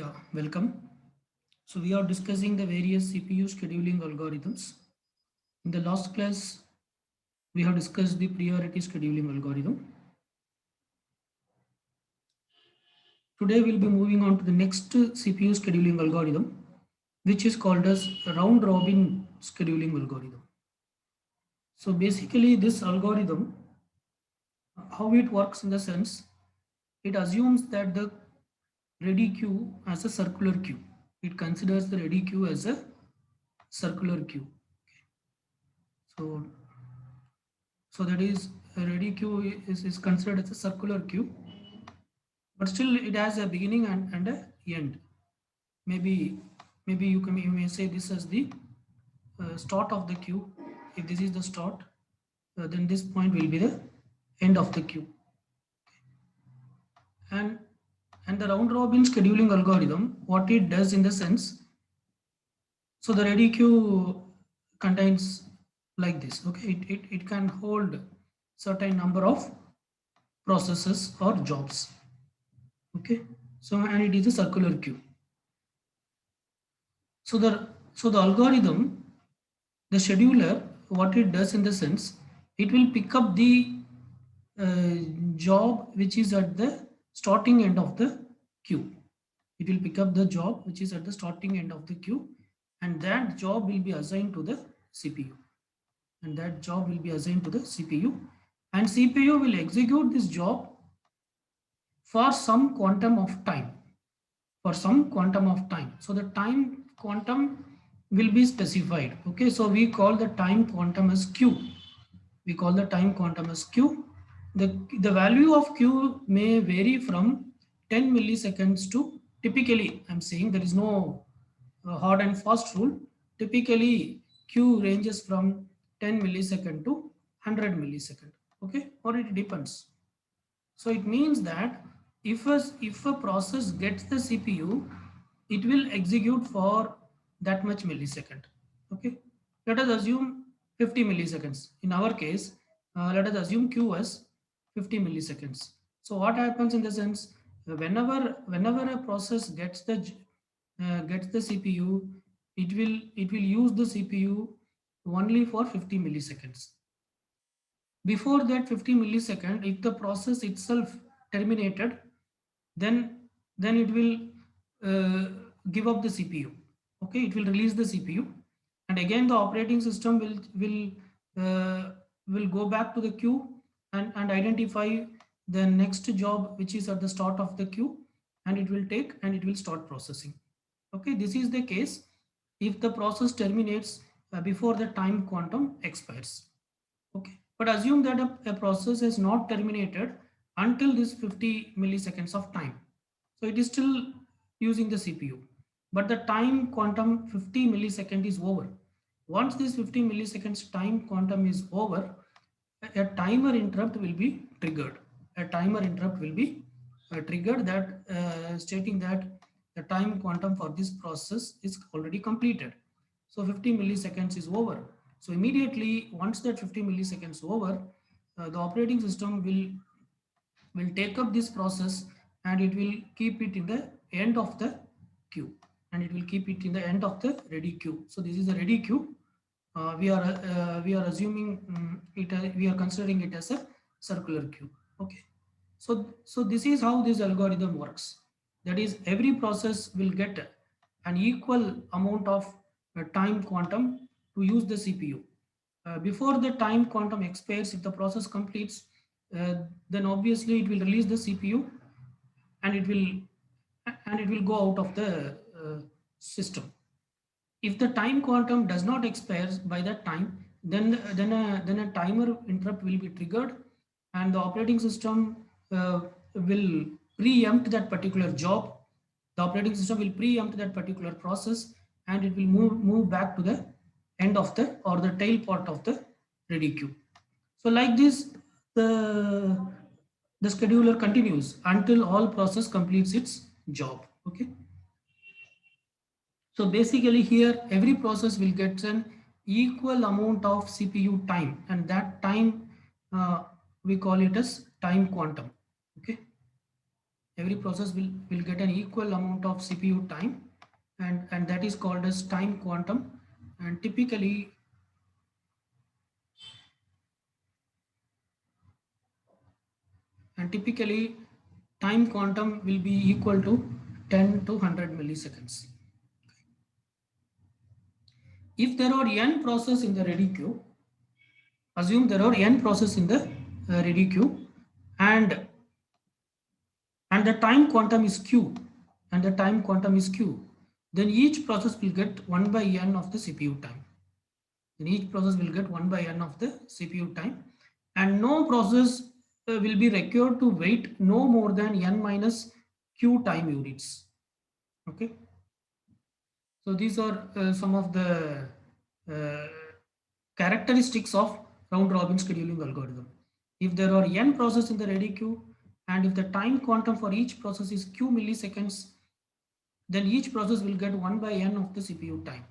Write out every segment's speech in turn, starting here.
Yeah, welcome. So we are discussing the various CPU scheduling algorithms. In the last class, we have discussed the priority scheduling algorithm. Today we'll be moving on to the next CPU scheduling algorithm, which is called as round robin scheduling algorithm. So basically this algorithm, how it works in the sense, it assumes that the ready queue as a circular queue. It considers the ready queue as a circular queue. So So that is a ready queue is considered as a circular queue, but still it has a beginning and a end. Maybe you may say this as the start of the queue. If this is the start, then this point will be the end of the queue. And and the round robin scheduling algorithm, what it does in the sense, so the ready queue contains like this. Okay, it can hold certain number of processes or jobs. Okay, so and it is a circular queue. So the algorithm, the scheduler, what it does in the sense, it will pick up the uh, job which is at the starting end of the queue. It will pick up the job which is at the starting end of the queue, and that job will be assigned to the CPU, and that job will be assigned to the CPU, and CPU will execute this job for some quantum of time, for some quantum of time. So the time quantum will be specified. Okay, so we call the time quantum as q. We call the time quantum as q. The value of q may vary from 10 milliseconds to, typically, I'm saying there is no hard and fast rule. Typically, q ranges from 10 millisecond to 100 millisecond. Okay, or it depends. So it means that if a process gets the CPU, it will execute for that much millisecond. Okay, let us assume 50 milliseconds. In our case, let us assume Q as 50 milliseconds. So what happens in the sense, whenever a process gets the CPU, it will use the CPU only for 50 milliseconds. Before that 50 millisecond, if the process itself terminated, then it will uh, give up the CPU. Okay, it will release the CPU, and again the operating system will go back to the queue and identify the next job which is at the start of the queue, and it will take and it will start processing. Okay, this is the case if the process terminates before the time quantum expires. Okay, but assume that a process is not terminated until this 50 milliseconds of time. So it is still using the CPU, but the time quantum 50 millisecond is over. Once this 50 milliseconds time quantum is over, a timer interrupt will be triggered. A timer interrupt will be triggered, that stating that the time quantum for this process is already completed. So 50 milliseconds is over. So immediately once that 50 milliseconds over, the operating system will take up this process, and it will keep it in the end of the queue, and it will keep it in the end of the ready queue. So this is the ready queue. We are assuming we are considering it as a circular queue. Okay, so this is how this algorithm works. That is, every process will get an equal amount of time quantum to use the CPU. Before the time quantum expires, if the process completes, uh, then obviously it will release the CPU, and it will go out of the system. If the time quantum does not expire by that time, then a timer interrupt will be triggered, and the operating system will preempt that particular job. The operating system will preempt that particular process, and it will move back to the end of the, or the tail part of the ready queue. So like this, the the scheduler continues until all process completes its job. Okay. So basically here every process will get an equal amount of CPU time, and that time we call it as time quantum. Okay. Every process will get an equal amount of CPU time, and that is called as time quantum. And typically time quantum will be equal to 10 to 100 milliseconds. If there are n process in the ready queue, assume there are n process in the ready queue, and and the time quantum is q, and the time quantum is q, then each process will get 1 by n of the CPU time. Then each process will get 1 by n of the CPU time, and no process will be required to wait no more than n minus q time units. Okay, so these are some of the uh, characteristics of round robin scheduling algorithm. If there are n processes in the ready queue, and if the time quantum for each process is q milliseconds, then each process will get 1 by n of the CPU time,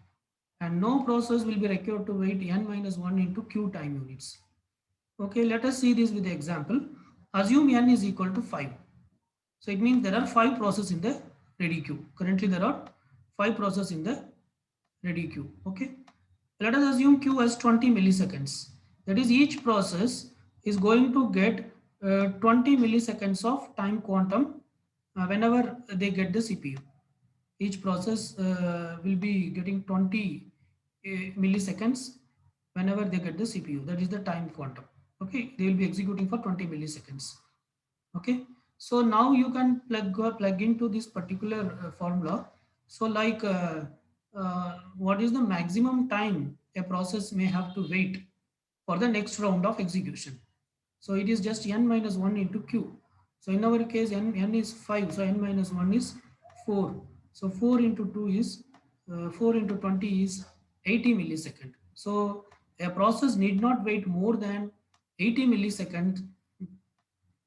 and no process will be required to wait n minus 1 into q time units. Okay, let us see this with the example. Assume n is equal to 5. So it means there are 5 processes in the ready queue. Currently there are 5 processes in the ready queue. Okay, let us assume q as 20 milliseconds. That is, each process is going to get 20 milliseconds of time quantum whenever they get the CPU. Each process will be getting 20 milliseconds whenever they get the CPU. That is the time quantum. Okay, they will be executing for 20 milliseconds. Okay, so now you can plug into this particular formula. So like what is the maximum time a process may have to wait for the next round of execution? So it is just n minus 1 into q. So in our case n is 5, so n minus 1 is 4. So 4 into 2 is 4 into 20 is 80 millisecond. So a process need not wait more than 80 milliseconds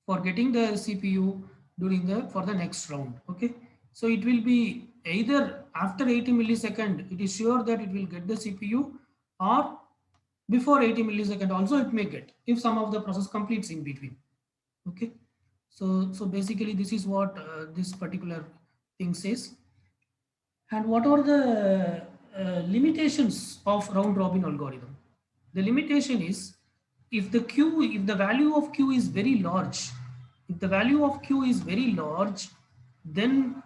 for getting the CPU during the for the next round. Okay, so it will be either after 80 millisecond, it is sure that it will get the CPU, or before 80 millisecond also it may get if some of the process completes in between. Okay, so basically this is what this particular thing says. And what are the limitations of round robin algorithm? The limitation is, if the value of q is very large, if the value of q is very large, then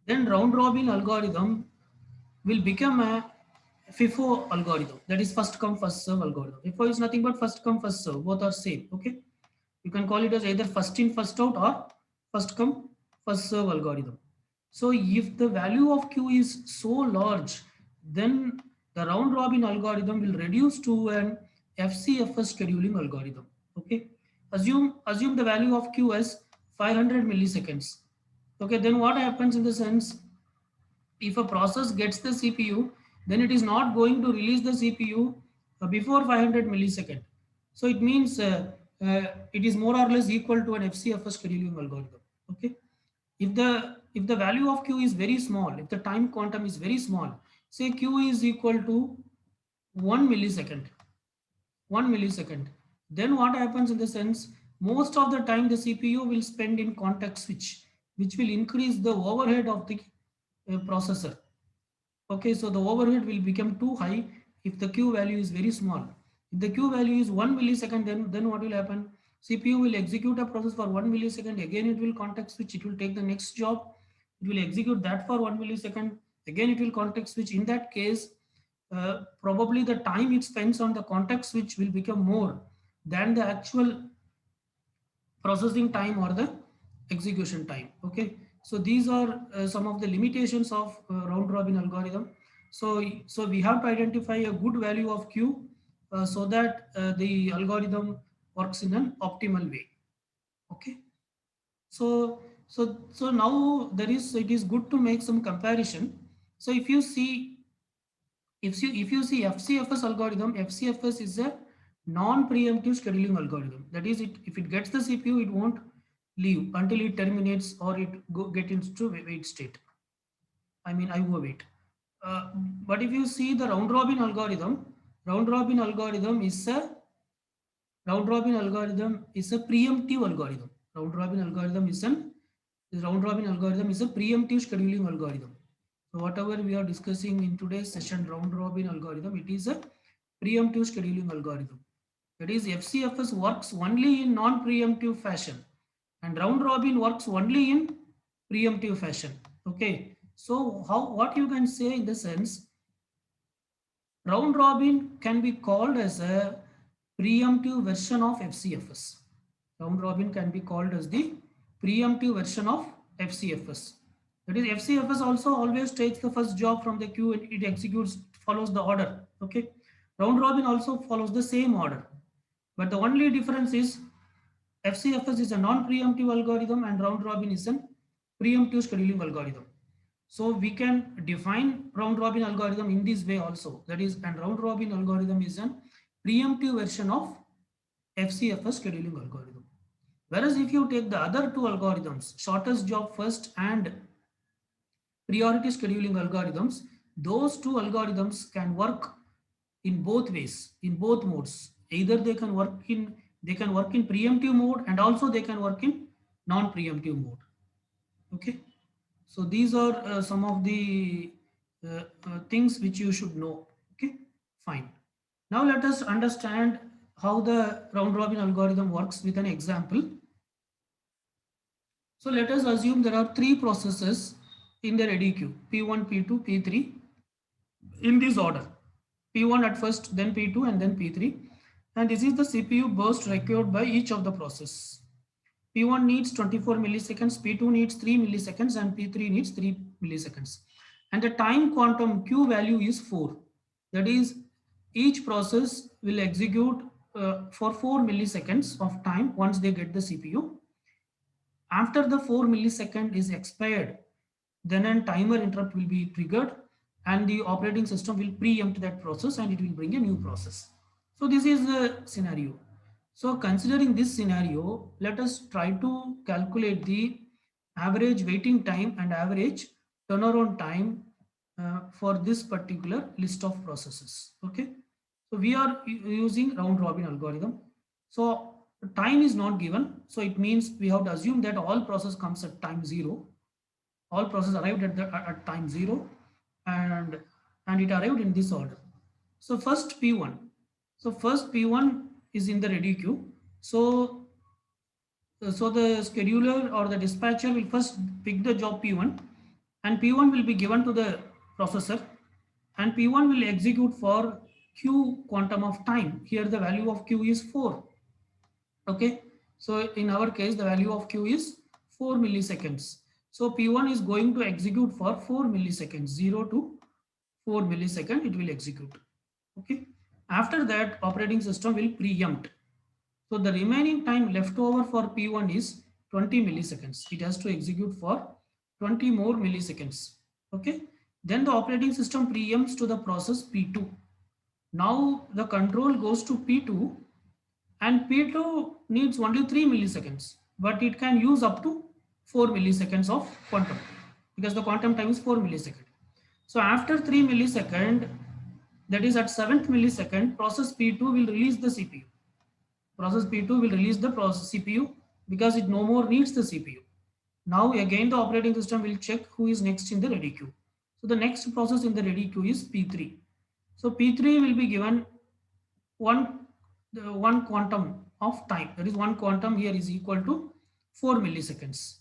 round robin algorithm will become a FIFO algorithm. That is first come first serve algorithm. FIFO is nothing but first come first serve. Both are same. Okay, you can call it as either first in first out or first come first serve algorithm. So if the value of q is so large, then the round robin algorithm will reduce to an FCFS scheduling algorithm. Okay, assume the value of q as 500 milliseconds. Okay, then what happens in the sense, if a process gets the CPU, then it is not going to release the CPU before 500 millisecond. So it means it is more or less equal to an FCFS scheduling algorithm. Okay, if the value of q is very small, if the time quantum is very small, say q is equal to 1 millisecond, 1 millisecond, then what happens in the sense, most of the time the CPU will spend in context switch, which will increase the overhead of the processor. Okay, so the overhead will become too high if the q value is very small. If the q value is 1 millisecond, then what will happen? CPU will execute a process for 1 millisecond, again it will context switch, it will take the next job, it will execute that for 1 millisecond, again it will context switch. In that case, probably the time it spends on the context switch will become more than the actual processing time or the execution time. Okay, so these are some of the limitations of round robin algorithm. So we have to identify a good value of q so that the algorithm works in an optimal way. Okay, so now it is good to make some comparison. So if you see FCFS algorithm, FCFS is a non-preemptive scheduling algorithm. That is, if it gets the CPU, it won't leave until it terminates or get into wait state. I mean IO wait. But if you see the round robin algorithm is a round robin algorithm is a preemptive algorithm. Round robin algorithm is an The round robin algorithm is a preemptive scheduling algorithm. So whatever we are discussing in today's session, round robin algorithm, it is a preemptive scheduling algorithm. That is, FCFS works only in non-preemptive fashion, and round robin works only in preemptive fashion. Okay. So what you can say in the sense, round robin can be called as a preemptive version of FCFS. Round robin can be called as the preemptive version of FCFS. That is, FCFS also always takes the first job from the queue and it executes, follows the order. Okay. Round robin also follows the same order. But the only difference is FCFS is a non-preemptive algorithm and round robin is a preemptive scheduling algorithm. So we can define round robin algorithm in this way also. That is, and round robin algorithm is a preemptive version of FCFS scheduling algorithm. Whereas if you take the other two algorithms, shortest job first and priority scheduling algorithms, those two algorithms can work in both ways, in both modes. Either they can work in preemptive mode and also they can work in non-preemptive mode. Okay. So these are some of the things which you should know. Okay, fine. Now let us understand how the round robin algorithm works with an example. So let us assume there are three processes in the ready queue, P1, P2, P3 in this order. P1 at first, then P2 and then P3. And this is the CPU burst required by each of the process. P1 needs 24 milliseconds, P2 needs 3 milliseconds, and P3 needs 3 milliseconds. And the time quantum Q value is 4. That is, each process will execute for 4 milliseconds of time once they get the CPU. After the 4 millisecond is expired, then a timer interrupt will be triggered and the operating system will preempt that process and it will bring a new process. So this is the scenario. So considering this scenario, let us try to calculate the average waiting time and average turnaround time for this particular list of processes. Okay. So we are using round robin algorithm. So time is not given. So it means we have to assume that all process comes at time 0. All process arrived at time 0 and it arrived in this order. So first P1. So first P1 is in the ready queue. So the scheduler or the dispatcher will first pick the job P1 and P1 will be given to the processor and P1 will execute for Q quantum of time. Here the value of Q is 4. Okay. So in our case, the value of Q is 4 milliseconds. So P1 is going to execute for 4 milliseconds, 0 to 4 millisecond, it will execute. Okay. After that, operating system will preempt. So the remaining time left over for P1 is 20 milliseconds. It has to execute for 20 more milliseconds. Okay. Then the operating system preempts to the process P2. Now the control goes to P2 and P2 needs only 3 milliseconds, but it can use up to 4 milliseconds of quantum because the quantum time is 4 milliseconds. So after 3 millisecond, that is at 7th millisecond, process P2 will release the CPU. Process P2 will release the process CPU because it no more needs the CPU. Now again the operating system will check who is next in the ready queue. So the next process in the ready queue is P3. So P3 will be given one one quantum of time. That is one quantum here is equal to 4 milliseconds.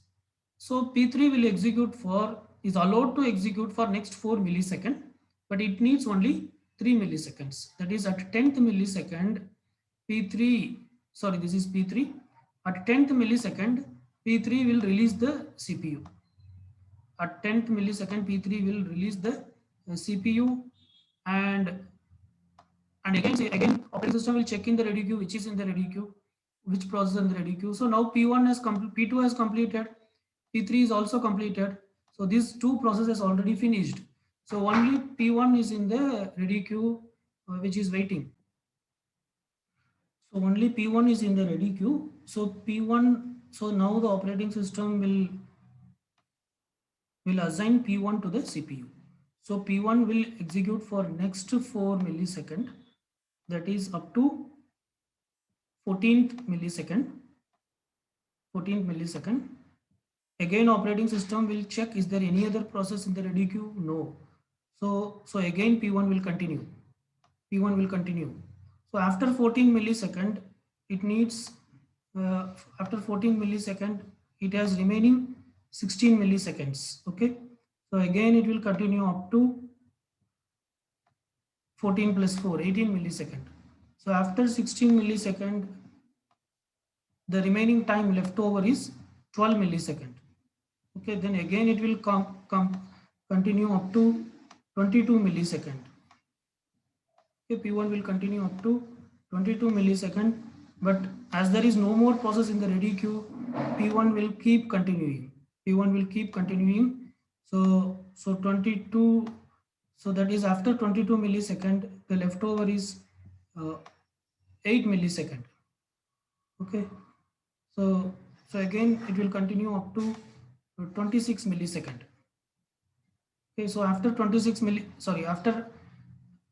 So P3 will execute for is allowed to execute for next 4 millisecond, but it needs only 3 milliseconds. That is at 10th millisecond, P3, sorry, this is P3. At 10th millisecond, P3 will release the CPU. At 10th millisecond, P3 will release the CPU and again operating system will check in the ready queue which is in the ready queue, which process in the ready queue. So now P1 has P2 has completed, P3 is also completed. So these two processes already finished. So only P1 is in the ready queue which is waiting. So only P1 is in the ready queue. So P1, so now the operating system will assign P1 to the CPU. So P1 will execute for next 4 millisecond, that is up to 14th millisecond Again, operating system will check, is there any other process in the ready queue? No. So again P1 will continue. P1 will continue. So after 14 millisecond, it needs, after 14 millisecond, it has remaining 16 milliseconds. Okay. So again, it will continue up to 14 plus 4, 18 millisecond. So after 16 millisecond, the remaining time left over is 12 millisecond. Okay, then again it will continue up to 22 millisecond. Okay, P1 will continue up to 22 millisecond, but as there is no more process in the ready queue, P1 will keep continuing. P1 will keep continuing. So 22. So that is after 22 millisecond, the leftover is 8 millisecond. Okay. So again it will continue up to 26 millisecond. Okay, so after 26 milli, sorry, after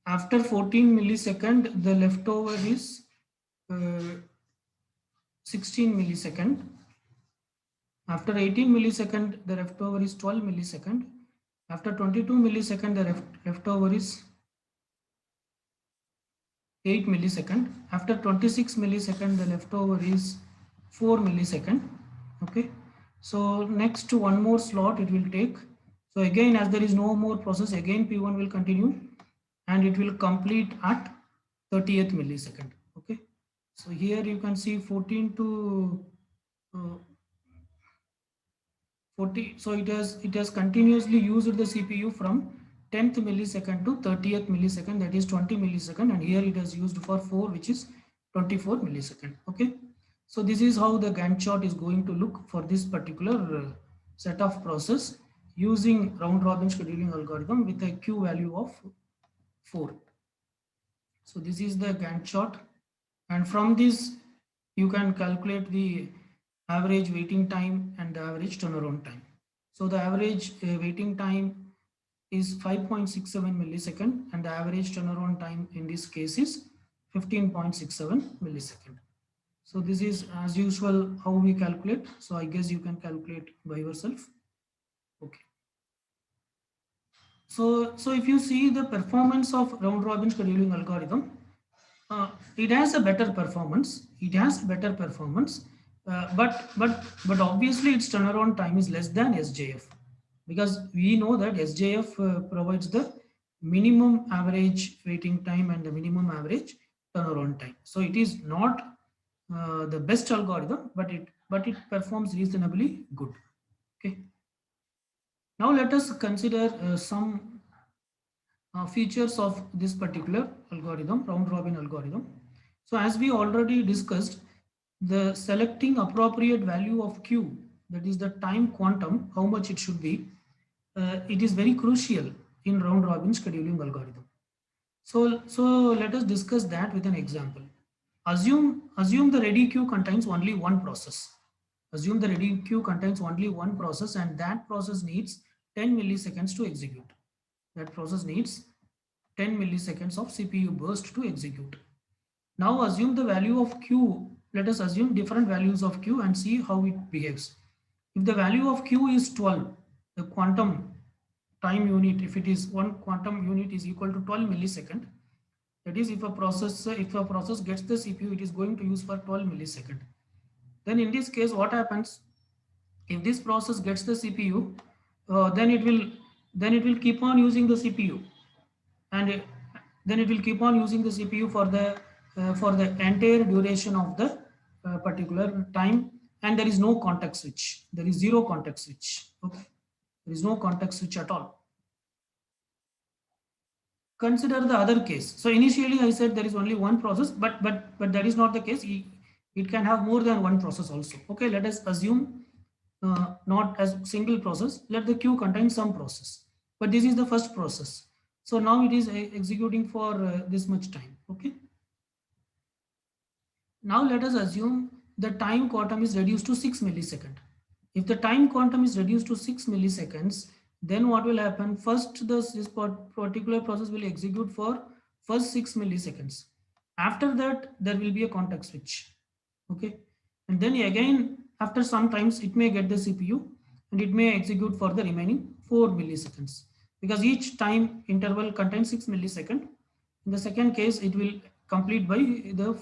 14 millisecond, the leftover is 16 millisecond. After 18 millisecond, the leftover is 12 millisecond. After 22 millisecond, the leftover is 8 millisecond. After 26 millisecond, the leftover is 4 millisecond. Okay, so next to one more slot it will take. So again, as there is no more process, again P1 will continue and it will complete at 30th millisecond. Okay, so here you can see 14 to 40. So it has continuously used the CPU from 10th millisecond to 30th millisecond, that is 20 millisecond, and here it has used for 4, which is 24 millisecond. Okay, so this is how the Gantt chart is going to look for this particular set of process using round robin scheduling algorithm with a Q value of 4. So this is the Gantt chart, and from this you can calculate the average waiting time and the average turnaround time. So the average waiting time is 5.67 millisecond and the average turnaround time in this case is 15.67 millisecond. So this is as usual how we calculate. So I guess you can calculate by yourself. Okay. So if you see the performance of round robin scheduling algorithm, it has a better performance. It has better performance, but obviously its turnaround time is less than SJF, because we know that SJF provides the minimum average waiting time and the minimum average turnaround time. So it is not the best algorithm, but it performs reasonably good. Okay. Now let us consider some features of this particular algorithm, round robin algorithm. So as we already discussed, the selecting appropriate value of Q, that is the time quantum, how much it should be, it is very crucial in round robin scheduling algorithm. So let us discuss that with an example. Assume the ready queue contains only one process. Assume the ready queue contains only one process and that process needs 10 milliseconds to execute. That process needs 10 milliseconds of CPU burst to execute. Now assume the value of Q. Let us assume different values of Q and see how it behaves. If the value of Q is 12, the quantum time unit, if it is one quantum unit is equal to 12 millisecond, that is if a process gets the CPU, it is going to use for 12 millisecond. Then in this case, what happens? If this process gets the CPU, then it will keep on using the CPU, and then it will keep on using the CPU for the entire duration of the particular time, and there is no context switch. There is zero context switch. Okay, there is no context switch at all. Consider the other case. So initially I said there is only one process, but that is not the case. It can have more than one process also. Okay, let us assume not as single process. Let the queue contain some process, but this is the first process. So now it is executing for this much time. Okay. Now let us assume the time quantum is reduced to 6 milliseconds. If the time quantum is reduced to 6 milliseconds, then what will happen? First, this particular process will execute for first 6 milliseconds. After that, there will be a context switch. Okay. And then again, after some times, it may get the CPU. and it may execute for the remaining 4 milliseconds because each time interval contains 6 milliseconds. In the second case, it will complete by the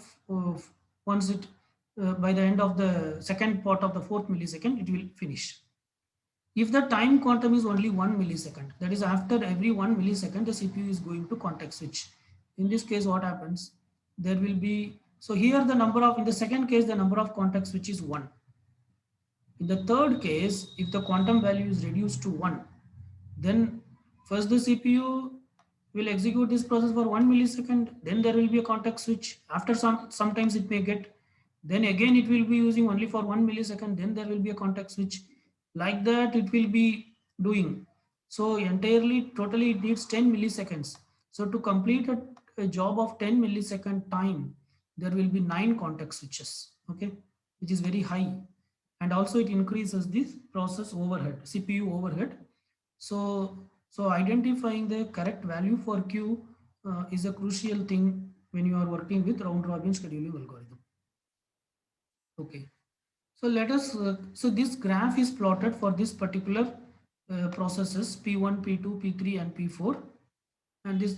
once it by the end of the second part of the 4th millisecond, it will finish. If the time quantum is only 1 millisecond, that is after every 1 millisecond, the CPU is going to context switch. In this case, what happens? There will be, so here the number of, in the second case, the number of context switch is 1. In the third case, if the quantum value is reduced to 1, then first the CPU will execute this process for 1 millisecond, then there will be a context switch. After sometimes it may get, then again it will be using only for 1 millisecond, then there will be a context switch. Like that it will be doing. So entirely, totally it needs 10 milliseconds. So to complete a job of 10 millisecond time, there will be 9 context switches, okay, which is very high. And also it increases this process overhead, CPU overhead. So identifying the correct value for Q is a crucial thing when you are working with round robin scheduling algorithm. Okay. So let us, so this graph is plotted for this particular processes P1, P2, P3 and P4. And this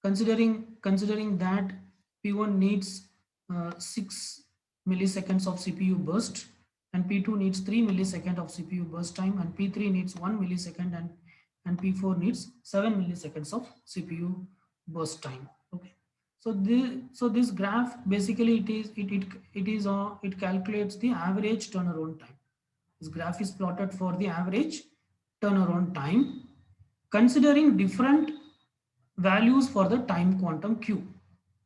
considering that P1 needs 6 milliseconds of CPU burst and P2 needs 3 milliseconds of CPU burst time and P3 needs 1 millisecond and P4 needs 7 milliseconds of CPU burst time. Okay. So this graph basically it calculates the average turnaround time. This graph is plotted for the average turnaround time considering different values for the time quantum q.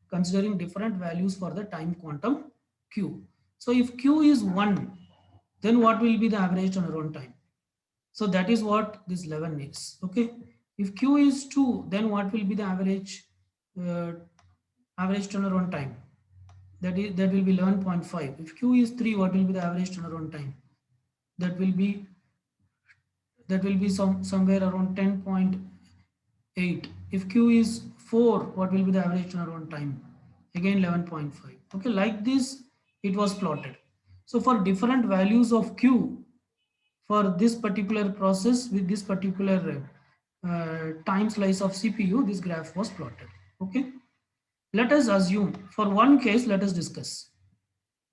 Considering different values for the time quantum q. So if q is 1, then what will be the average turnaround time? So that is what this 11 is. Okay. If q is 2, then what will be the uh, average turnaround time? That will be 11.5. If q is 3, what will be the average turnaround time? That will be somewhere around 10.8. If q is 4, what will be the average turnaround time? Again 11.5. Okay, like this it was plotted. So for different values of q for this particular process with this particular time slice of CPU, this graph was plotted. Okay, let us assume for one case, let us discuss.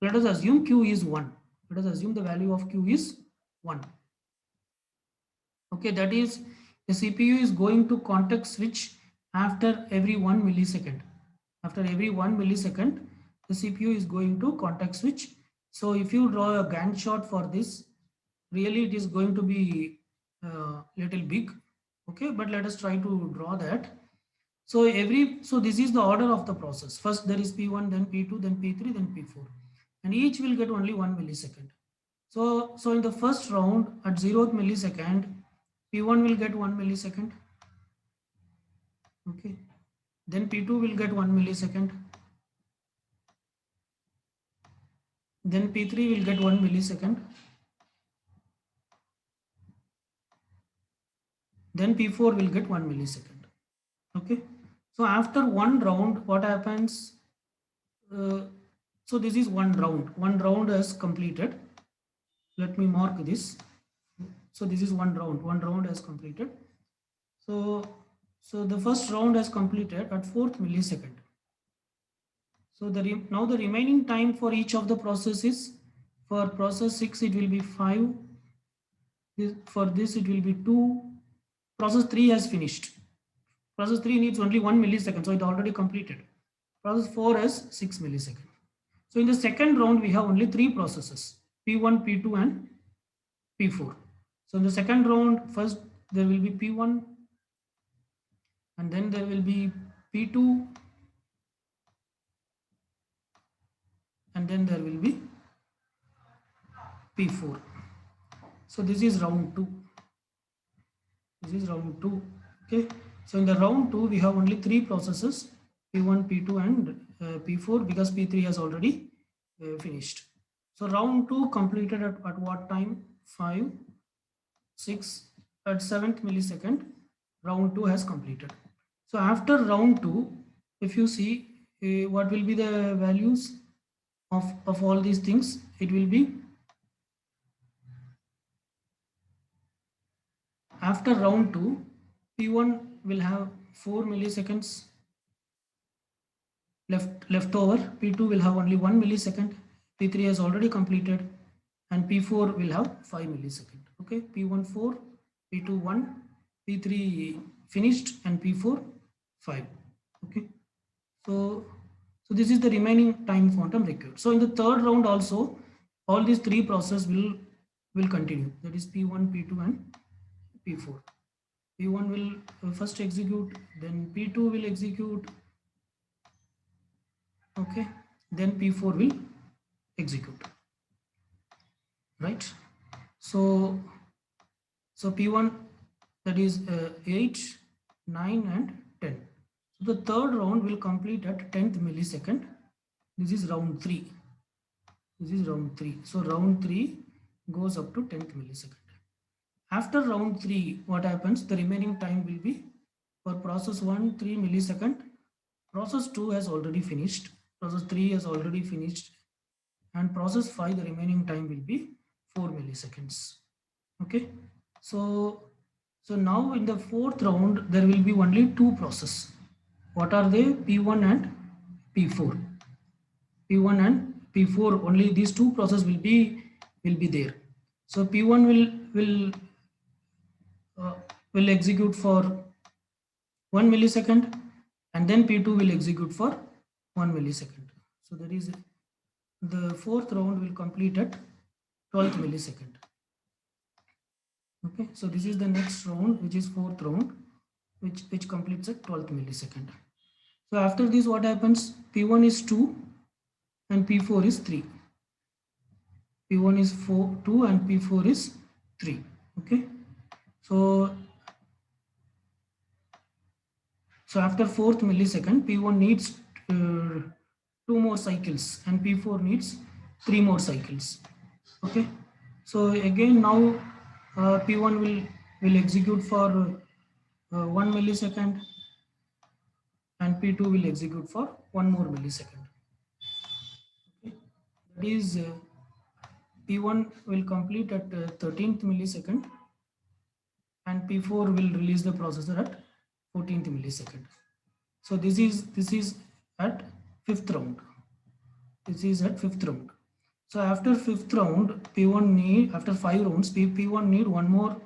Let us assume q is 1. Let us assume the value of q is 1. Okay, that is the CPU is going to context switch after every 1 millisecond. After every 1 millisecond, the CPU is going to context switch. So if you draw a Gantt chart for this, really it is going to be little big. Okay, but let us try to draw that. So this is the order of the process. First there is P1, then P2, then P3, then P4, and each will get only 1 millisecond. So in the first round at 0th millisecond, P1 will get 1 millisecond. Okay. Then P2 will get 1 millisecond. Then P3 will get 1 millisecond. Then P4 will get 1 millisecond. Okay. So after one round, what happens? So this is one round. One round has completed. Let me mark this. So this is one round. One round has completed. So the first round has completed at 4th millisecond. So now the remaining time for each of the processes, for process 6 it will be 5, for this it will be 2, process 3 has finished. Process 3 needs only 1 millisecond, so it already completed. Process 4 has 6 milliseconds. So in the second round we have only 3 processes, P1, P2 and P4. So in the second round, first there will be P1 and then there will be P2 and then there will be P4. So this is round 2. This is round 2. Okay. So in the round 2, we have only 3 processes, P1, P2 and P4 because P3 has already finished. So round 2 completed at what time? 5, 6, at 7th millisecond, round 2 has completed. So after round 2, if you see what will be the values of all these things, it will be After round 2, P1 will have 4 milliseconds left over. P2 will have only 1 millisecond. P3 has already completed, and P4 will have 5 millisecond. Okay, P1 4, P2 1, P3 finished, and P4 5. Okay, so this is the remaining time quantum required. So in the third round also, all these three processes will continue. That is P1, P2, and P4. P1 will first execute, then P2 will execute. Okay, then P4 will execute, right? So P1, that is 8, 9, and 10. So the third round will complete at 10th millisecond. This is round 3. This is round 3. So round 3 goes up to 10th millisecond. After round 3, what happens? The remaining time will be for process 1, 3 millisecond. Process 2 has already finished. Process 3 has already finished. And process 5, the remaining time will be 4 milliseconds. Okay. So now in the fourth round, there will be only two processes. What are they? P1 and P4. P1 and P4, only these two processes will be there. So P1 will execute for 1 millisecond, and then P2 will execute for 1 millisecond. So that is the fourth round will complete at 12th millisecond. Okay, so this is the next round, which is fourth round, which completes at 12th millisecond. So after this, what happens? P1 is 2 and P4 is 3. P1 is 2 and P4 is 3. Okay, so after 4th millisecond, P1 needs 2 more cycles and P4 needs 3 more cycles. Okay, so again now P1 will execute for 1 millisecond, and P2 will execute for 1 more millisecond. Okay, that is P1 will complete at 13th millisecond, and P4 will release the processor at 14th millisecond. So this is at 5th round. This is at 5th round. So after 5th round, after 5 rounds, P1 need 1 more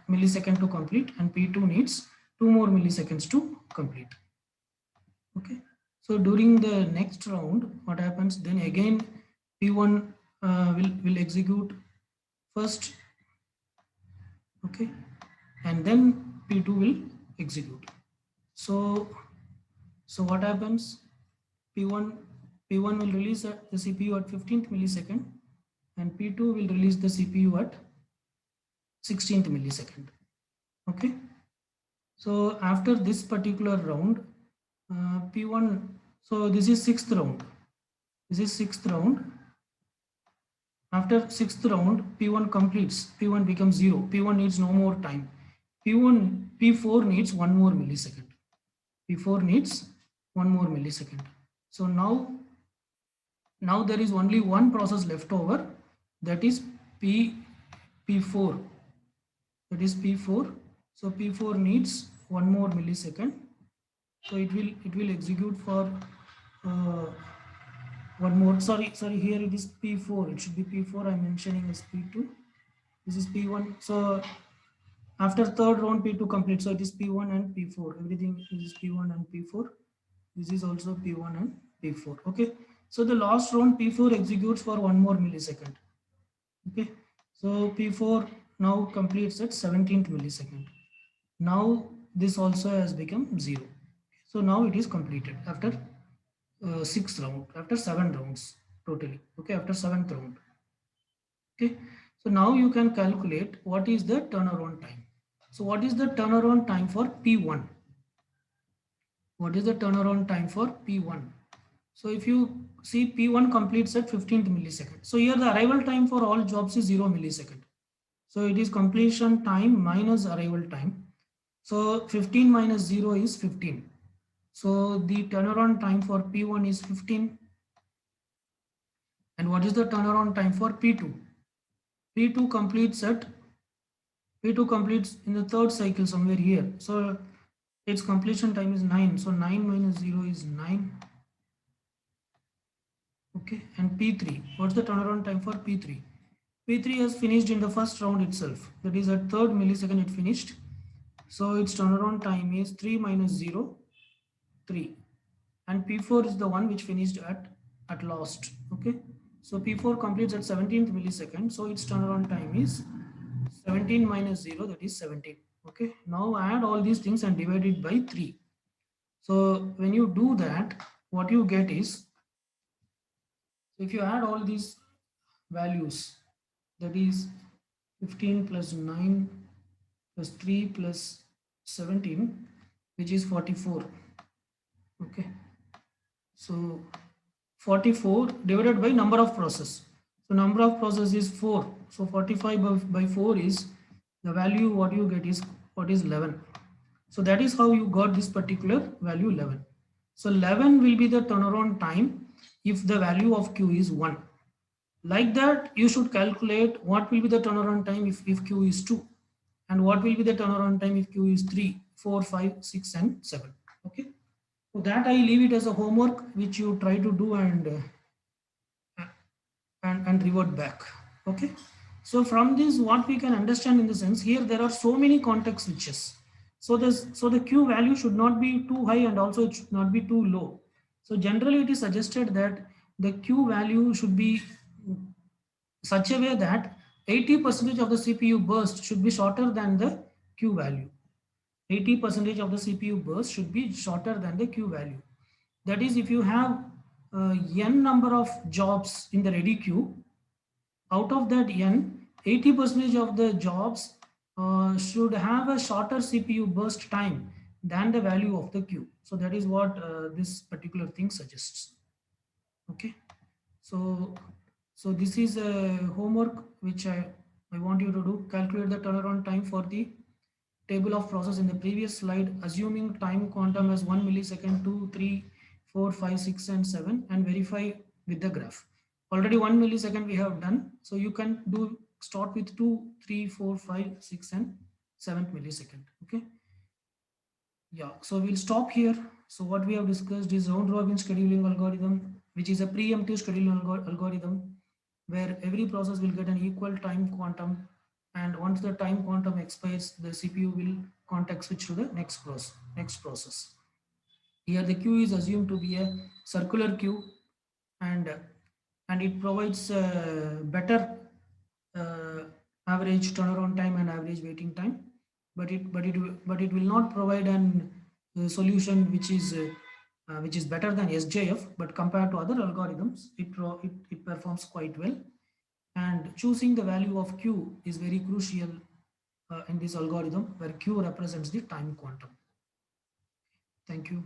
millisecond to complete, and P2 needs 2 more milliseconds to complete. Okay. So during the next round, what happens? Then again, P1 will execute first. Okay, and then P2 will execute. So what happens? P1 will release the CPU at 15th millisecond, and P2 will release the CPU at 16th millisecond. Okay, so after this particular round, P1, so this is 6th round. This is 6th round. After 6th round, P1 completes. P1 becomes 0. P1 needs no more time. P4 needs 1 more millisecond. P4 needs 1 more millisecond. So now there is only one process left over, that is P4. That is P4. So P4 needs 1 more millisecond. So it will execute for 1 more. Sorry, here it is P4. It should be P4. I'm mentioning as P2. This is P1. So after third round, P2 complete. So it is P1 and P4. Everything is P1 and P4. This is also P1 and P4. Okay. So the last round, P4 executes for 1 more millisecond. Okay. So P4 now completes at 17th millisecond. Now this also has become 0. So now it is completed after 6th round, after 7 rounds totally. Okay, after 7th round. Okay, so now you can calculate what is the turnaround time. So what is the turnaround time for P1? What is the turnaround time for P1? So if you see, P1 completes at 15th millisecond. So here the arrival time for all jobs is 0 millisecond. So it is completion time minus arrival time. So 15 minus 0 is 15. So the turnaround time for P1 is 15. And what is the turnaround time for P2? P2 completes at P2 completes in the third cycle somewhere here. So its completion time is 9. So 9 minus 0 is 9. Okay, and P3, what's the turnaround time for P3? P3 has finished in the first round itself. That is at third millisecond it finished. So its turnaround time is 3 minus 0, 3. And P4 is the one which finished at last. Okay, so P4 completes at 17th millisecond. So its turnaround time is 17 minus 0, that is 17. Okay, now add all these things and divide it by 3. So when you do that, what you get is, if you add all these values, that is 15 plus 9 plus 3 plus 17, which is 44. Okay, so 44 divided by number of process. So number of process is 4. So 45 by 4 is the value, what you get is what is 11. So that is how you got this particular value 11. So 11 will be the turnaround time if the value of Q is 1. Like that, you should calculate what will be the turnaround time if Q is 2, and what will be the turnaround time if Q is 3, 4, 5, 6, and 7. Okay. So that I leave it as a homework which you try to do and revert back. Okay. So from this, what we can understand in the sense, here there are so many context switches. So the Q value should not be too high and also it should not be too low. So generally it is suggested that the Q value should be such a way that 80% of the CPU burst should be shorter than the Q value. 80% of the CPU burst should be shorter than the Q value. That is, if you have n number of jobs in the ready queue, out of that n, 80% of the jobs should have a shorter CPU burst time than the value of the queue. So that is what this particular thing suggests. Okay. So this is a homework which I want you to do. Calculate the turnaround time for the table of process in the previous slide, assuming time quantum as 1 millisecond, 2, 3, 4, 5, 6, and 7, and verify with the graph. Already 1 millisecond we have done. So you can do start with 2, 3, 4, 5, 6, and 7th millisecond. Okay. Yeah, so we'll stop here. So what we have discussed is round robin scheduling algorithm, which is a preemptive scheduling algorithm where every process will get an equal time quantum, and once the time quantum expires, the CPU will context switch to the next process. Here the queue is assumed to be a circular queue, and it provides better uh, average turnaround time and average waiting time, but it will not provide an solution which is better than SJF, but compared to other algorithms, it performs quite well. And choosing the value of Q is very crucial in this algorithm, where Q represents the time quantum. Thank you.